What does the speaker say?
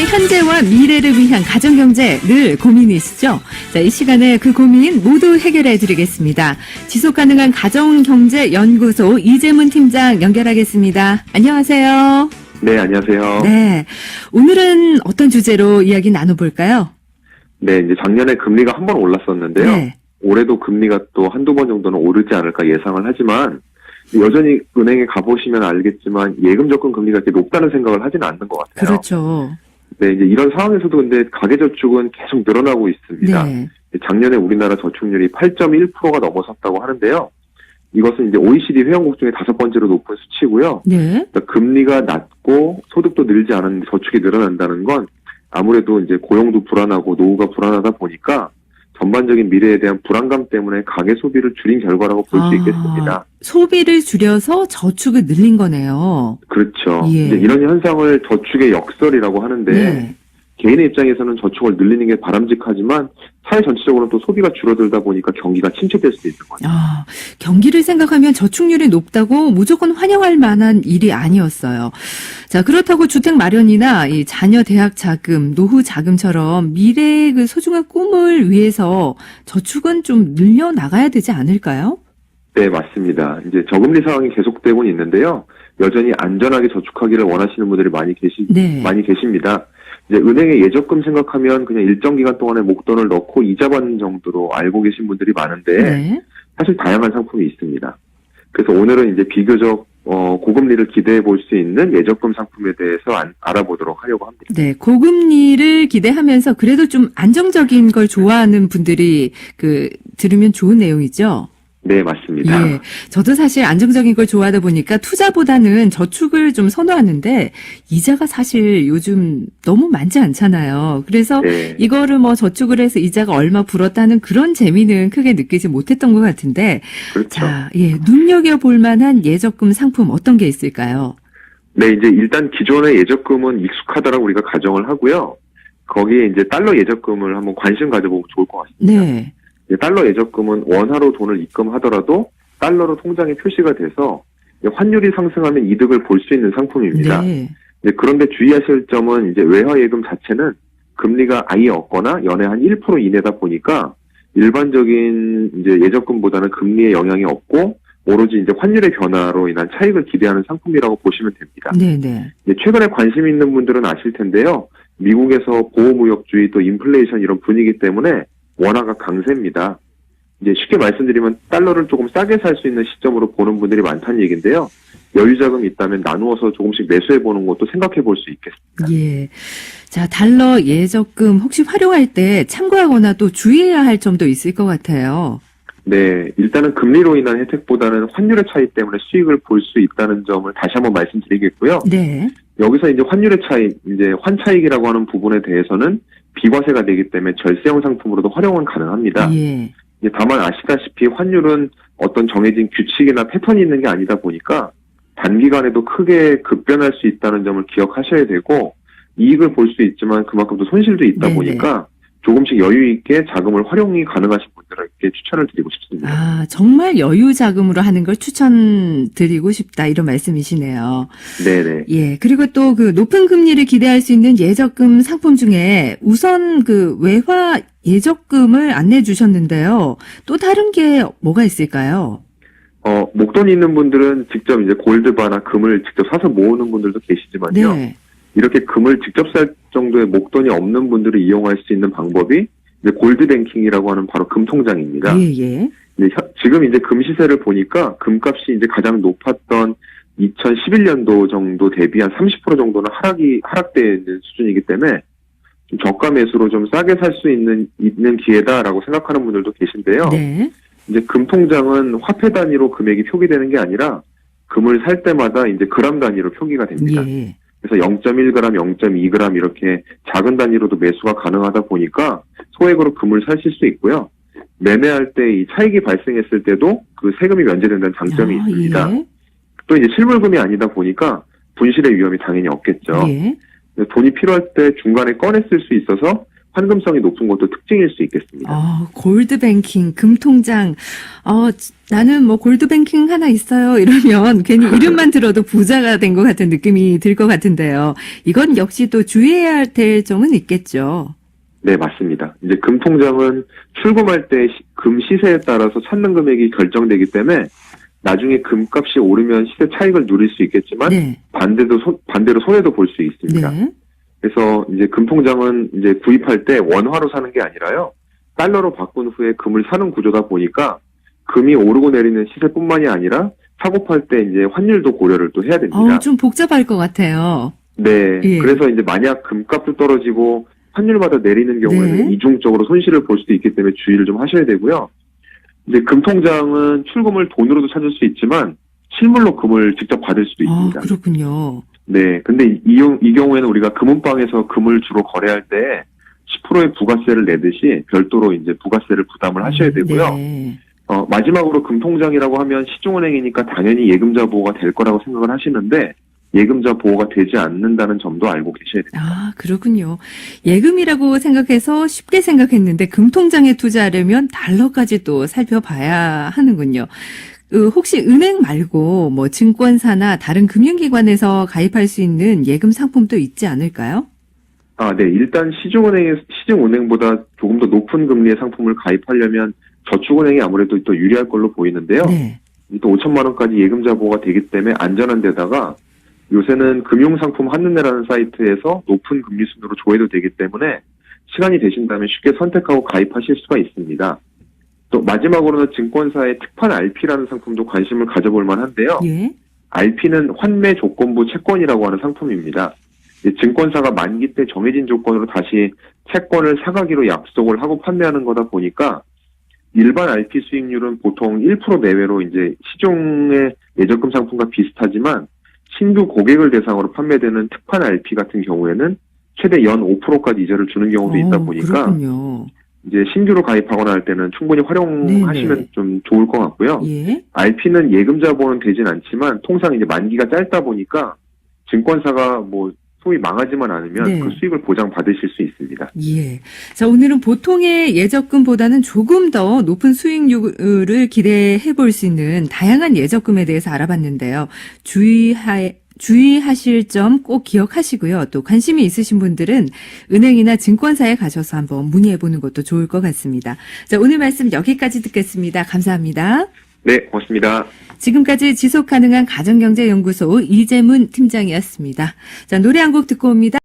현재와 미래를 위한 가정경제 늘 고민이시죠? 자, 이 시간에 그 고민 모두 해결해 드리겠습니다. 지속가능한 가정경제연구소 이재문 팀장 연결하겠습니다. 안녕하세요. 네, 안녕하세요. 네. 오늘은 어떤 주제로 이야기 나눠볼까요? 네, 이제 작년에 금리가 한 번 올랐었는데요. 네. 올해도 금리가 또 한두 번 정도는 오르지 않을까 예상을 하지만, 여전히 은행에 가보시면 알겠지만, 예금 적금 금리가 이렇게 높다는 생각을 하지는 않는 것 같아요. 그렇죠. 네, 이제 이런 상황에서도 근데 가계저축은 계속 늘어나고 있습니다. 네. 작년에 우리나라 저축률이 8.1%가 넘어섰다고 하는데요. 이것은 이제 OECD 회원국 중에 5번째로 높은 수치고요. 네. 그러니까 금리가 낮고 소득도 늘지 않았는데 저축이 늘어난다는 건 아무래도 이제 고용도 불안하고 노후가 불안하다 보니까 전반적인 미래에 대한 불안감 때문에 가계 소비를 줄인 결과라고 볼 수 있겠습니다. 소비를 줄여서 저축을 늘린 거네요. 그렇죠. 예. 이제 이런 현상을 저축의 역설이라고 하는데 네. 개인의 입장에서는 저축을 늘리는 게 바람직하지만 사회 전체적으로는 또 소비가 줄어들다 보니까 경기가 침체될 수도 있는 거죠. 경기를 생각하면 저축률이 높다고 무조건 환영할 만한 일이 아니었어요. 자, 그렇다고 주택 마련이나 이 자녀 대학 자금, 노후 자금처럼 미래의 그 소중한 꿈을 위해서 저축은 좀 늘려 나가야 되지 않을까요? 네, 맞습니다. 이제 저금리 상황이 계속되고 있는데요. 여전히 안전하게 저축하기를 원하시는 분들이 많이 계십니다. 이제 은행에 예적금 생각하면 그냥 일정 기간 동안에 목돈을 넣고 이자 받는 정도로 알고 계신 분들이 많은데 네. 사실 다양한 상품이 있습니다. 그래서 오늘은 이제 비교적 고금리를 기대해 볼 수 있는 예적금 상품에 대해서 알아보도록 하려고 합니다. 네, 고금리를 기대하면서 그래도 좀 안정적인 걸 좋아하는 분들이 들으면 좋은 내용이죠. 네, 맞습니다. 예. 저도 사실 안정적인 걸 좋아하다 보니까 투자보다는 저축을 좀 선호하는데 이자가 사실 요즘 너무 많지 않잖아요. 그래서 네. 이거를 저축을 해서 이자가 얼마 불었다는 그런 재미는 크게 느끼지 못했던 것 같은데. 그렇죠. 자, 눈여겨볼 만한 예적금 상품 어떤 게 있을까요? 네, 이제 일단 기존의 예적금은 익숙하다라고 우리가 가정을 하고요. 거기에 이제 달러 예적금을 한번 관심 가져보면 좋을 것 같습니다. 네. 달러 예적금은 원화로 돈을 입금하더라도 달러로 통장에 표시가 돼서 환율이 상승하면 이득을 볼 수 있는 상품입니다. 네. 그런데 주의하실 점은 이제 외화 예금 자체는 금리가 아예 없거나 연에 한 1% 이내다 보니까 일반적인 이제 예적금보다는 금리에 영향이 없고 오로지 이제 환율의 변화로 인한 차익을 기대하는 상품이라고 보시면 됩니다. 네네. 최근에 관심 있는 분들은 아실 텐데요. 미국에서 보호무역주의 또 인플레이션 이런 분위기 때문에 원화가 강세입니다. 이제 쉽게 말씀드리면 달러를 조금 싸게 살 수 있는 시점으로 보는 분들이 많다는 얘기인데요. 여유 자금이 있다면 나누어서 조금씩 매수해 보는 것도 생각해 볼 수 있겠습니다. 예. 자, 달러 예적금 혹시 활용할 때 참고하거나 또 주의해야 할 점도 있을 것 같아요. 네, 일단은 금리로 인한 혜택보다는 환율의 차이 때문에 수익을 볼 수 있다는 점을 다시 한번 말씀드리겠고요. 네. 여기서 이제 환율의 차이, 이제 환차익이라고 하는 부분에 대해서는 비과세가 되기 때문에 절세형 상품으로도 활용은 가능합니다. 예. 다만 아시다시피 환율은 어떤 정해진 규칙이나 패턴이 있는 게 아니다 보니까 단기간에도 크게 급변할 수 있다는 점을 기억하셔야 되고 이익을 볼 수 있지만 그만큼 또 손실도 있다 네네. 보니까 조금씩 여유 있게 자금을 활용이 가능하신 분들에게 추천을 드리고 싶습니다. 정말 여유 자금으로 하는 걸 추천드리고 싶다 이런 말씀이시네요. 네네. 예. 그리고 또 높은 금리를 기대할 수 있는 예적금 상품 중에 우선 외화 예적금을 안내해 주셨는데요. 또 다른 게 뭐가 있을까요? 목돈이 있는 분들은 직접 이제 골드바나 금을 직접 사서 모으는 분들도 계시지만요. 네. 이렇게 금을 직접 살 정도의 목돈이 없는 분들이 이용할 수 있는 방법이 이제 골드뱅킹이라고 하는 바로 금통장입니다. 예. 지금 이제 금 시세를 보니까 금값이 이제 가장 높았던 2011년도 정도 대비 한 30% 정도는 하락되어 있는 수준이기 때문에 좀 저가 매수로 좀 싸게 살 수 있는 기회다라고 생각하는 분들도 계신데요. 네. 이제 금통장은 화폐 단위로 금액이 표기되는 게 아니라 금을 살 때마다 이제 그램 단위로 표기가 됩니다. 예. 그래서 0.1g, 0.2g 이렇게 작은 단위로도 매수가 가능하다 보니까 소액으로 금을 사실 수 있고요. 매매할 때 이 차익이 발생했을 때도 그 세금이 면제된다는 장점이 있습니다. 예. 또 이제 실물금이 아니다 보니까 분실의 위험이 당연히 없겠죠. 예. 돈이 필요할 때 중간에 꺼내 쓸 수 있어서 환금성이 높은 것도 특징일 수 있겠습니다. 골드뱅킹, 금통장. 나는 뭐 골드뱅킹 하나 있어요. 이러면 괜히 이름만 들어도 부자가 된 것 같은 느낌이 들 것 같은데요. 이건 역시 또 주의해야 될 점은 있겠죠. 네, 맞습니다. 이제 금통장은 출금할 때 금 시세에 따라서 찾는 금액이 결정되기 때문에 나중에 금값이 오르면 시세 차익을 누릴 수 있겠지만 네. 반대로 손해도 볼 수 있습니다. 네. 그래서 이제 금통장은 이제 구입할 때 원화로 사는 게 아니라요. 달러로 바꾼 후에 금을 사는 구조다 보니까 금이 오르고 내리는 시세뿐만이 아니라 사고 팔 때 이제 환율도 고려를 또 해야 됩니다. 좀 복잡할 것 같아요. 네. 예. 그래서 이제 만약 금값도 떨어지고 환율마다 내리는 경우에는 네. 이중적으로 손실을 볼 수도 있기 때문에 주의를 좀 하셔야 되고요. 이제 금통장은 출금을 돈으로도 찾을 수 있지만 실물로 금을 직접 받을 수도 있습니다. 그렇군요. 네. 근데 이 경우에는 우리가 금은방에서 금을 주로 거래할 때 10%의 부가세를 내듯이 별도로 이제 부가세를 부담을 하셔야 되고요. 네. 마지막으로 금통장이라고 하면 시중은행이니까 당연히 예금자 보호가 될 거라고 생각을 하시는데 예금자 보호가 되지 않는다는 점도 알고 계셔야 됩니다. 그렇군요. 예금이라고 생각해서 쉽게 생각했는데 금통장에 투자하려면 달러까지 또 살펴봐야 하는군요. 혹시 은행 말고 뭐 증권사나 다른 금융기관에서 가입할 수 있는 예금 상품도 있지 않을까요? 네. 일단 시중은행보다 조금 더 높은 금리의 상품을 가입하려면 저축은행이 아무래도 또 유리할 걸로 보이는데요. 네. 또 5천만 원까지 예금자 보호가 되기 때문에 안전한 데다가 요새는 금융상품 한눈에라는 사이트에서 높은 금리 순으로 조회도 되기 때문에 시간이 되신다면 쉽게 선택하고 가입하실 수가 있습니다. 또 마지막으로는 증권사의 특판 RP라는 상품도 관심을 가져볼 만한데요. 예. RP는 환매 조건부 채권이라고 하는 상품입니다. 증권사가 만기 때 정해진 조건으로 다시 채권을 사가기로 약속을 하고 판매하는 거다 보니까 일반 RP 수익률은 보통 1% 내외로 이제 시중의 예적금 상품과 비슷하지만 신규 고객을 대상으로 판매되는 특판 RP 같은 경우에는 최대 연 5%까지 이자를 주는 경우도 있다 보니까 그렇군요. 이제 신규로 가입하거나 할 때는 충분히 활용하시면 네네. 좀 좋을 것 같고요. 예. RP는 예금자 보호는 되진 않지만 통상 이제 만기가 짧다 보니까 증권사가 뭐 소위 망하지만 않으면 네. 그 수익을 보장받으실 수 있습니다. 예. 자, 오늘은 보통의 예적금보다는 조금 더 높은 수익률을 기대해 볼 수 있는 다양한 예적금에 대해서 알아봤는데요. 주의하실 점 꼭 기억하시고요. 또 관심이 있으신 분들은 은행이나 증권사에 가셔서 한번 문의해 보는 것도 좋을 것 같습니다. 자, 오늘 말씀 여기까지 듣겠습니다. 감사합니다. 네, 고맙습니다. 지금까지 지속가능한 가정경제연구소 이재문 팀장이었습니다. 자, 노래 한 곡 듣고 옵니다.